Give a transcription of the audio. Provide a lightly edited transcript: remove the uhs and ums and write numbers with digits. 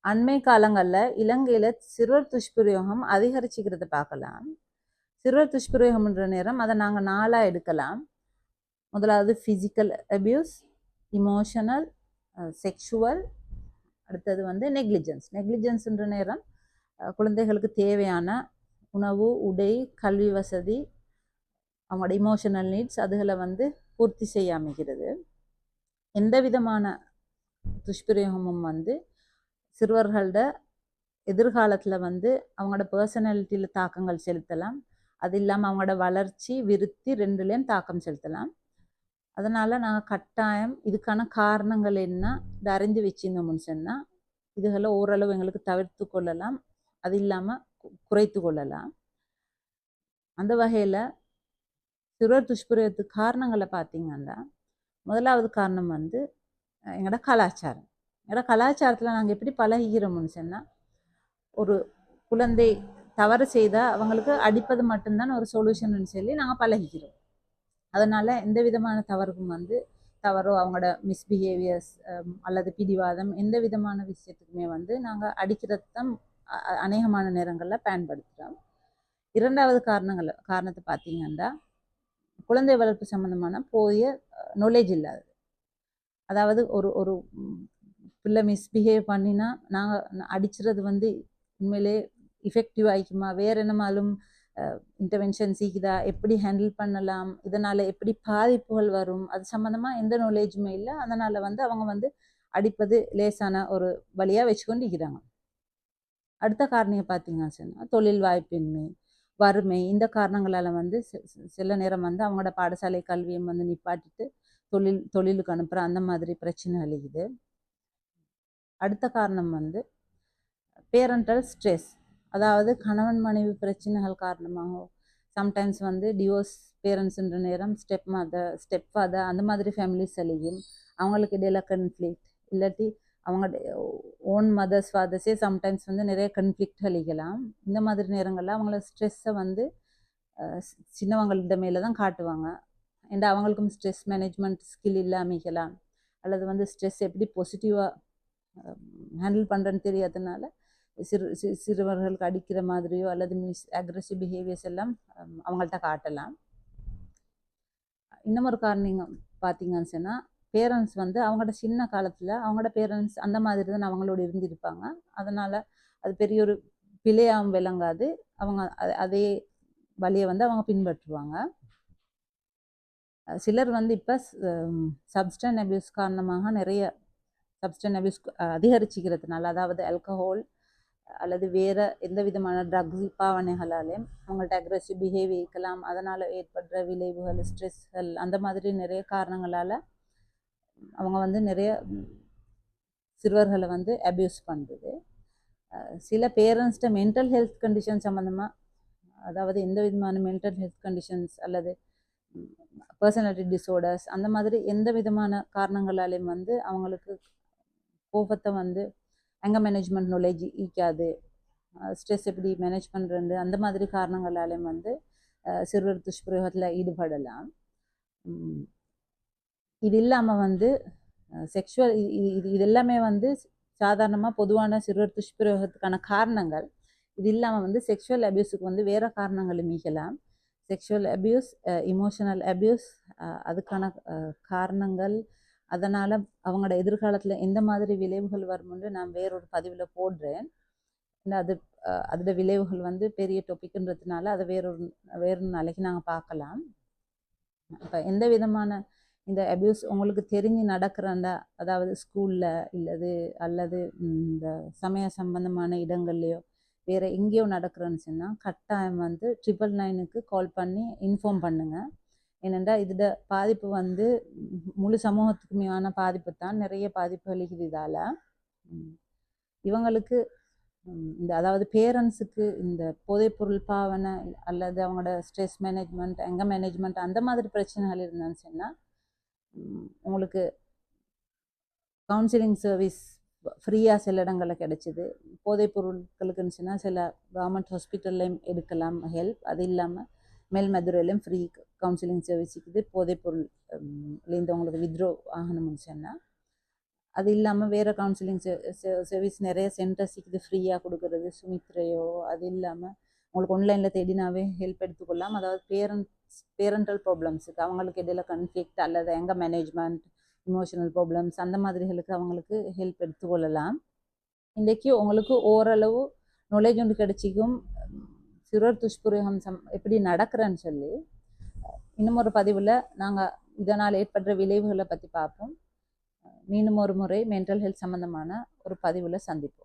அண்மை காலங்களில் இலங்கையில் சிறுவர் துஷ்பிரயோகம் அதிகரிச்சுக்கிறத பார்க்கலாம். சிறுவர் துஷ்பிரயோகம்ன்ற நேரம் அதை நாங்கள் நாளாக எடுக்கலாம். முதலாவது ஃபிசிக்கல் அபியூஸ், இமோஷனல், செக்ஷுவல், அடுத்தது வந்து நெக்லிஜென்ஸ்ன்ற நேரம் குழந்தைகளுக்கு தேவையான உணவு, உடை, கல்வி வசதி, அவங்களோட இமோஷனல் நீட்ஸ் அதுகளை வந்து பூர்த்தி செய்ய அமைகிறது. எந்த விதமான துஷ்பிரயோகமும் வந்து சிறுவர்களோட எதிர்காலத்தில் வந்து அவங்களோட பர்சனாலிட்டியில் தாக்கங்கள் செலுத்தலாம். அது இல்லாமல் அவங்களோட வளர்ச்சி, விருத்தி ரெண்டுலேயும் தாக்கம் செலுத்தலாம். அதனால் நாங்கள் கட்டாயம் இதுக்கான காரணங்கள் என்ன அறிந்து வச்சிருந்தோம்னு சொன்னால் இதுகளை ஓரளவு எங்களுக்கு தவிர்த்து கொள்ளலாம், அது இல்லாமல் குறைத்து கொள்ளலாம். அந்த வகையில் சிறுவர் துஷ்பிரயோகத்துக்கு காரணங்களை பார்த்தீங்கன்னா, முதலாவது காரணம் வந்து எங்களோட கலாச்சாரம். எங்களோட கலாச்சாரத்தில் நாங்கள் எப்படி பழகிறோம்னு சொன்னால், ஒரு குழந்தை தவறு செய்தால் அவங்களுக்கு அடிப்பது மட்டும்தான் ஒரு சொல்யூஷன் சொல்லி நாங்கள் பழகிக்கிறோம். அதனால் எந்த விதமான தவறுக்கும் வந்து தவறோ அவங்களோட மிஸ்பிஹேவியர்ஸ் அல்லது பிடிவாதம் எந்த விதமான விஷயத்துக்குமே வந்து நாங்கள் அடிக்கிறது தான் அநேகமான நேரங்களில் பயன்படுத்துகிறோம். இரண்டாவது காரணத்தை பார்த்தீங்கன்னா, குழந்தை வளர்ப்பு சம்மந்தமான போதிய நாலேஜ் இல்லாதது. அதாவது ஒரு பிள்ளை மிஸ்பிஹேவ் பண்ணினா நாங்கள் அடிச்சுறது வந்து உண்மையிலே இஃபெக்டிவ் ஆகிக்குமா, வேறு என்னமாலும் இன்டர்வென்ஷன் சீக்குதா, எப்படி ஹேண்டில் பண்ணலாம், இதனால் எப்படி பாதிப்புகள் வரும், அது சம்மந்தமாக எந்த நாலேஜுமே இல்லை. அதனால் வந்து அவங்க வந்து அடிப்பது லேசான ஒரு வழியாக வச்சுக்கொண்டு இருக்கிறாங்க. அடுத்த காரணியை பார்த்தீங்கன்னு சொன்னால் தொழில் வாய்ப்பின்மை, வறுமை, இந்த காரணங்களால் வந்து சில நேரம் வந்து அவங்களோட பாடசாலை கல்வியும் வந்து நிப்பாட்டிட்டு தொழிலுக்கு அனுப்புகிற அந்த மாதிரி பிரச்சனை அழிக்குது. அடுத்த காரணம் வந்து பேரண்டல் ஸ்ட்ரெஸ், அதாவது கணவன் மனைவி பிரச்சனைகள் காரணமாகவும் சம்டைம்ஸ் வந்து டிவோர்ஸ் பேரண்ட்ஸுன்ற நேரம் ஸ்டெப் ஃபாதர் அந்த மாதிரி ஃபேமிலிஸ் அழியும். அவங்களுக்கு இடையில கன்ஃப்ளிக்ட் இல்லாட்டி அவங்க ஓன் மதர்ஸ் ஃபாதர்ஸே சம்டைம்ஸ் வந்து நிறைய கன்ஃப்ளிக்ட் அழிக்கலாம். இந்த மாதிரி நேரங்களில் அவங்கள ஸ்ட்ரெஸ்ஸை வந்து சின்னவங்கள்ட மேலே தான் காட்டுவாங்க. ஏன்னா அவங்களுக்கும் ஸ்ட்ரெஸ் மேனேஜ்மெண்ட் ஸ்கில் இல்லாமிக்கலாம், அல்லது வந்து ஸ்ட்ரெஸ் எப்படி பாசிட்டிவாக ஹேண்டில் பண்ணுறேன்னு தெரியாததுனால சிறுவர்களுக்கு அடிக்கிற மாதிரியோ அல்லது அக்ரெசிவ் பிஹேவியர்ஸ் எல்லாம் அவங்கள்ட்ட காட்டலாம். இன்னும் ஒரு காரணம் பார்த்தீங்கன்னு சொன்னால், பேரண்ட்ஸ் வந்து அவங்களோட சின்ன காலத்தில் அவங்களோட பேரண்ட்ஸ் அந்த மாதிரி தான் அவங்களோட இருந்திருப்பாங்க. அதனால் அது பெரிய ஒரு பிழையாகவும் விளங்காது. அவங்க அதே வழியை வந்து அவங்க பின்பற்றுவாங்க. சிலர் வந்து இப்போ சப்ஸ்டன்ஸ் அபியூஸ் காரணமாக நிறைய சப்ஸ்டன்ஸ் அபியூஸ் அதிகரிச்சுக்கிறதுனால, அதாவது ஆல்கஹால் அல்லது வேறு எந்த விதமான ட்ரக்ஸ் பாவனைகளாலேயும் அவங்கள்ட்ட அக்ரெசிவ் பிஹேவியர் இருக்கலாம். அதனால் ஏற்படுற விளைவுகள், ஸ்ட்ரெஸ்கள், அந்த மாதிரி நிறைய காரணங்களால் அவங்க வந்து நிறைய சிறுவர்களை வந்து அபியூஸ் பண்ணுறது. சில பேரண்ட்ஸ்ட மென்டல் ஹெல்த் கண்டிஷன் சம்மந்தமாக, அதாவது எந்த விதமான மென்டல் ஹெல்த் கண்டிஷன்ஸ் அல்லது பர்சனாலிட்டி டிஸார்டர்ஸ் அந்த மாதிரி எந்த விதமான காரணங்களாலேயும் வந்து அவங்களுக்கு கோபத்தை வந்து அங்கர் மேனேஜ்மெண்ட் நாலேஜ் ஈக்காது, ஸ்ட்ரெஸ் எப்படி மேனேஜ் பண்ணுறது, அந்த மாதிரி காரணங்களாலேயும் வந்து சிறுவர் துஷ்பிரயோகத்தில் ஈடுபடலாம். இது இல்லாமல் வந்து செக்ஷுவல் இது எல்லாமே வந்து சாதாரணமாக பொதுவான சிறுவர் துஷ்பிரயோகத்துக்கான காரணங்கள். இது இல்லாமல் வந்து செக்ஷுவல் அபியூஸுக்கு வந்து வேறு காரணங்களும் மீகலாம். செக்ஷுவல் அபியூஸ், இமோஷனல் அபியூஸ், அதுக்கான காரணங்கள், அதனால் அவங்களோட எதிர்காலத்தில் எந்த மாதிரி விளைவுகள் வரும்னு நான் வேறொரு பதிவில் போடுறேன். அதோட விளைவுகள் வந்து பெரிய டாபிக்ன்றதுனால அதை வேறொரு நாளைக்கு நாங்கள் பார்க்கலாம். இப்போ எந்த விதமான இந்த அபியூஸ் உங்களுக்கு தெரிஞ்சு நடக்கிறண்டா, அதாவது ஸ்கூலில் அல்லது இந்த சமய சம்பந்தமான இடங்கள்லையோ வேறு எங்கேயோ நடக்கிறேன்னு சொன்னால் கட்டாயம் வந்து 999க்கு கால் பண்ணி இன்ஃபார்ம் பண்ணுங்கள். ஏனென்றால் இதோட பாதிப்பு வந்து முழு சமூகத்துக்குமையான பாதிப்பு தான், நிறைய பாதிப்புகள் இருக்குது. இதால் இவங்களுக்கு அதாவது பேரண்ட்ஸுக்கு இந்த போதைப்பொருள் பாவனை அல்லது அவங்களோட ஸ்ட்ரெஸ் மேனேஜ்மெண்ட், அங்கர் மேனேஜ்மெண்ட் அந்த மாதிரி பிரச்சனைகள் இருந்தான்னு சொன்னால் உங்களுக்கு கவுன்சிலிங் சர்வீஸ் ஃப்ரீயாக சில இடங்களில் கிடைச்சிது. போதைப் பொருட்களுக்குன்னு சொன்னால் சில கவர்மெண்ட் ஹாஸ்பிட்டல்லையும் எடுக்கலாம் ஹெல்ப். அது இல்லாமல் மேல்மதுரையிலையும் ஃப்ரீ கவுன்சிலிங் சர்வீஸ் இருக்குது. போதைப் பொருள்லேருந்து உங்களுக்கு வித்ட்ரோ ஆகணும்னு சொன்னால் அது இல்லாமல் வேறு கவுன்சிலிங் சர்வீஸ் நிறைய சென்டர்ஸ் இது ஃப்ரீயாக கொடுக்குறது, சுமித்ரையோ. அது இல்லாமல் உங்களுக்கு ஆன்லைனில் தேடினாவே ஹெல்ப் எடுத்துக்கொள்ளலாம். அதாவது பேரண்டல் ப்ராப்ளம்ஸுக்கு, அவங்களுக்கு இடையில கன்ஃப்ளிக்ட் அல்லது எங்கள் மேனேஜ்மெண்ட், இமோஷனல் ப்ராப்ளம்ஸ் அந்த மாதிரிகளுக்கு அவங்களுக்கு ஹெல்ப் எடுத்துக்கொள்ளலாம். இன்றைக்கி உங்களுக்கு ஓரளவு நாலேஜ் ஒன்று கிடைச்சிக்கும் சிறுவர் துஷ்பிரயோகம் எப்படி நடக்கிறேன்னு சொல்லி. இன்னும் ஒரு பதிவில் நாங்கள் இதனால் ஏற்படுற விளைவுகளை பற்றி பார்ப்போம். மீண்டும் ஒரு முறை மென்டல் ஹெல்த் சம்மந்தமான ஒரு பதிவில் சந்திப்போம்.